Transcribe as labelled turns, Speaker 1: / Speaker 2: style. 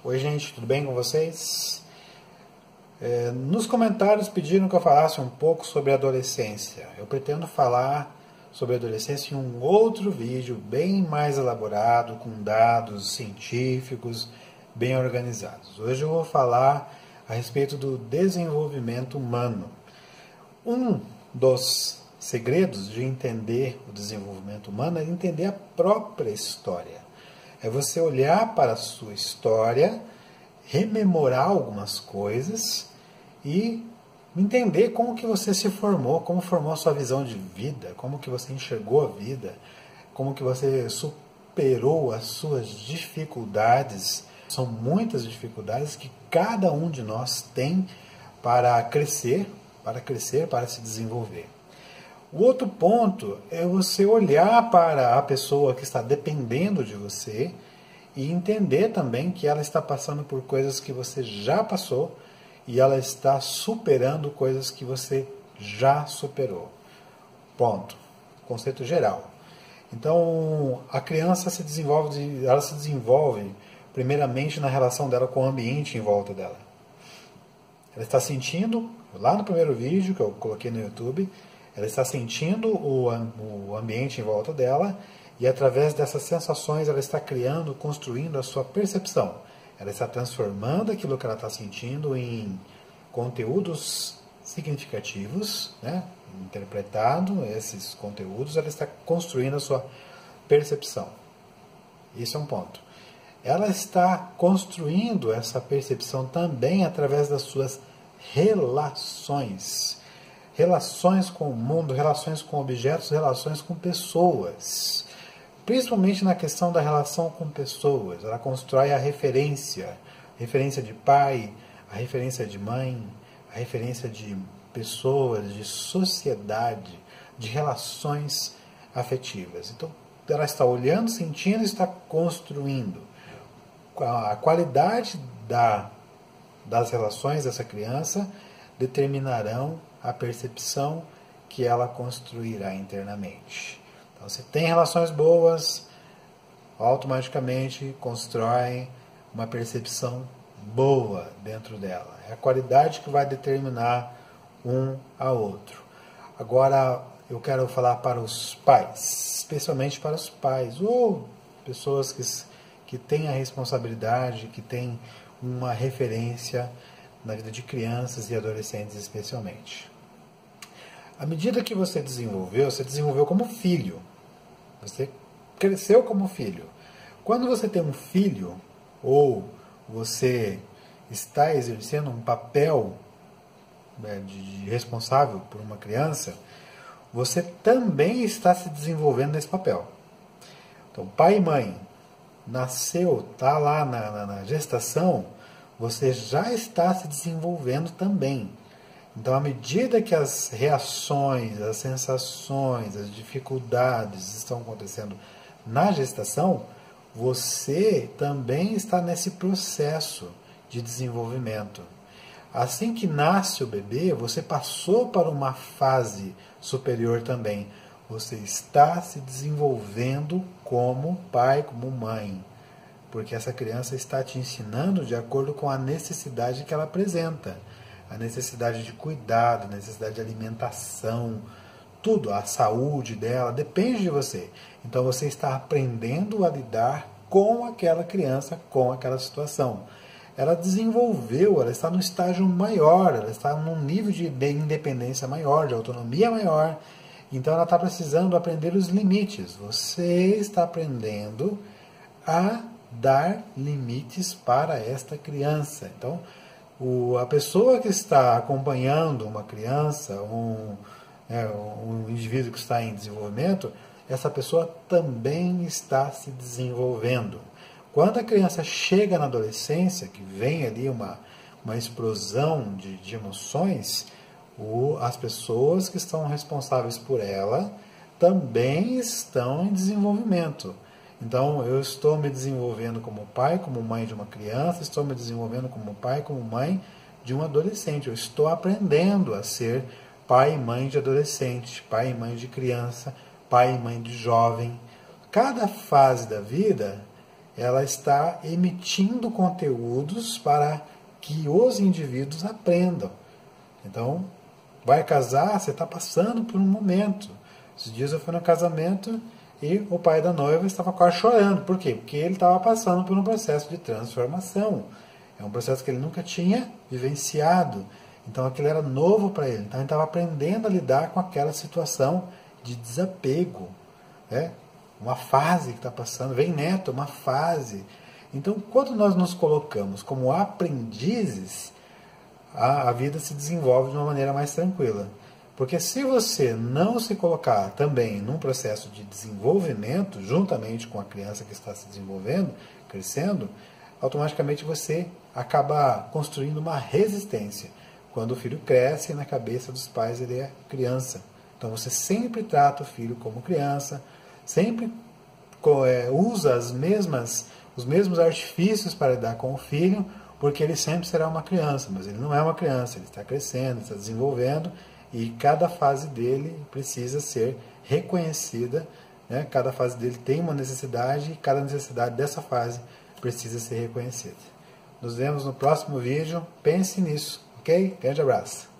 Speaker 1: Oi gente, tudo bem com vocês? Nos comentários pediram que eu falasse um pouco sobre a adolescência. Eu pretendo falar sobre a adolescência em um outro vídeo bem mais elaborado, com dados científicos bem organizados. Hoje eu vou falar a respeito do desenvolvimento humano. Um dos segredos de entender o desenvolvimento humano é entender a própria história. É você olhar para a sua história, rememorar algumas coisas e entender como que você se formou, como formou a sua visão de vida, como que você enxergou a vida, como que você superou as suas dificuldades. São muitas dificuldades que cada um de nós tem para crescer, para se desenvolver. O outro ponto é você olhar para a pessoa que está dependendo de você e entender também que ela está passando por coisas que você já passou e ela está superando coisas que você já superou. Ponto. Conceito geral. Então, a criança se desenvolve primeiramente na relação dela com o ambiente em volta dela. Ela está sentindo, lá no primeiro vídeo que eu coloquei no YouTube, ela está sentindo o ambiente em volta dela e através dessas sensações ela está criando, construindo a sua percepção. Ela está transformando aquilo que ela está sentindo em conteúdos significativos, né? Interpretando esses conteúdos, ela está construindo a sua percepção. Isso é um ponto. Ela está construindo essa percepção também através das suas relações. Relações com o mundo, relações com objetos, relações com pessoas. Principalmente na questão da relação com pessoas. Ela constrói a referência de pai, a referência de mãe, a referência de pessoas, de sociedade, de relações afetivas. Então, ela está olhando, sentindo e está construindo. A qualidade das relações dessa criança determinarão a percepção que ela construirá internamente. Então, se tem relações boas, automaticamente constrói uma percepção boa dentro dela. É a qualidade que vai determinar um a outro. Agora, eu quero falar para os pais, especialmente para os pais, ou pessoas que têm a responsabilidade, que têm uma referência na vida de crianças e adolescentes especialmente. À medida que você desenvolveu como filho. Você cresceu como filho. Quando você tem um filho, ou você está exercendo um papel de responsável por uma criança, você também está se desenvolvendo nesse papel. Então, pai e mãe, nasceu, está lá na gestação, você já está se desenvolvendo também. Então, à medida que as reações, as sensações, as dificuldades estão acontecendo na gestação, você também está nesse processo de desenvolvimento. Assim que nasce o bebê, você passou para uma fase superior também. Você está se desenvolvendo como pai, como mãe. Porque essa criança está te ensinando de acordo com a necessidade que ela apresenta. A necessidade de cuidado, a necessidade de alimentação, tudo, a saúde dela, depende de você. Então você está aprendendo a lidar com aquela criança, com aquela situação. Ela desenvolveu, ela está num estágio maior, ela está num nível de independência maior, de autonomia maior. Então ela está precisando aprender os limites. Você está aprendendo a dar limites para esta criança. Então, a pessoa que está acompanhando uma criança, um indivíduo que está em desenvolvimento, essa pessoa também está se desenvolvendo. Quando a criança chega na adolescência, que vem ali uma explosão de emoções, as pessoas que estão responsáveis por ela também estão em desenvolvimento. Então, eu estou me desenvolvendo como pai, como mãe de uma criança, estou me desenvolvendo como pai, como mãe de um adolescente. Eu estou aprendendo a ser pai e mãe de adolescente, pai e mãe de criança, pai e mãe de jovem. Cada fase da vida ela está emitindo conteúdos para que os indivíduos aprendam. Então, vai casar, você está passando por um momento. Esses dias eu fui no casamento e o pai da noiva estava quase chorando. Por quê? Porque ele estava passando por um processo de transformação. É um processo que ele nunca tinha vivenciado. Então aquilo era novo para ele. Então ele estava aprendendo a lidar com aquela situação de desapego. Né? Uma fase que está passando. Vem neto, uma fase. Então quando nós nos colocamos como aprendizes, a vida se desenvolve de uma maneira mais tranquila. Porque se você não se colocar também num processo de desenvolvimento, juntamente com a criança que está se desenvolvendo, crescendo, automaticamente você acaba construindo uma resistência. Quando o filho cresce, na cabeça dos pais ele é criança. Então você sempre trata o filho como criança, sempre usa os mesmos artifícios para lidar com o filho, porque ele sempre será uma criança, mas ele não é uma criança, ele está crescendo, está desenvolvendo, e cada fase dele precisa ser reconhecida, né? Cada fase dele tem uma necessidade, e cada necessidade dessa fase precisa ser reconhecida. Nos vemos no próximo vídeo, pense nisso, ok? Grande abraço!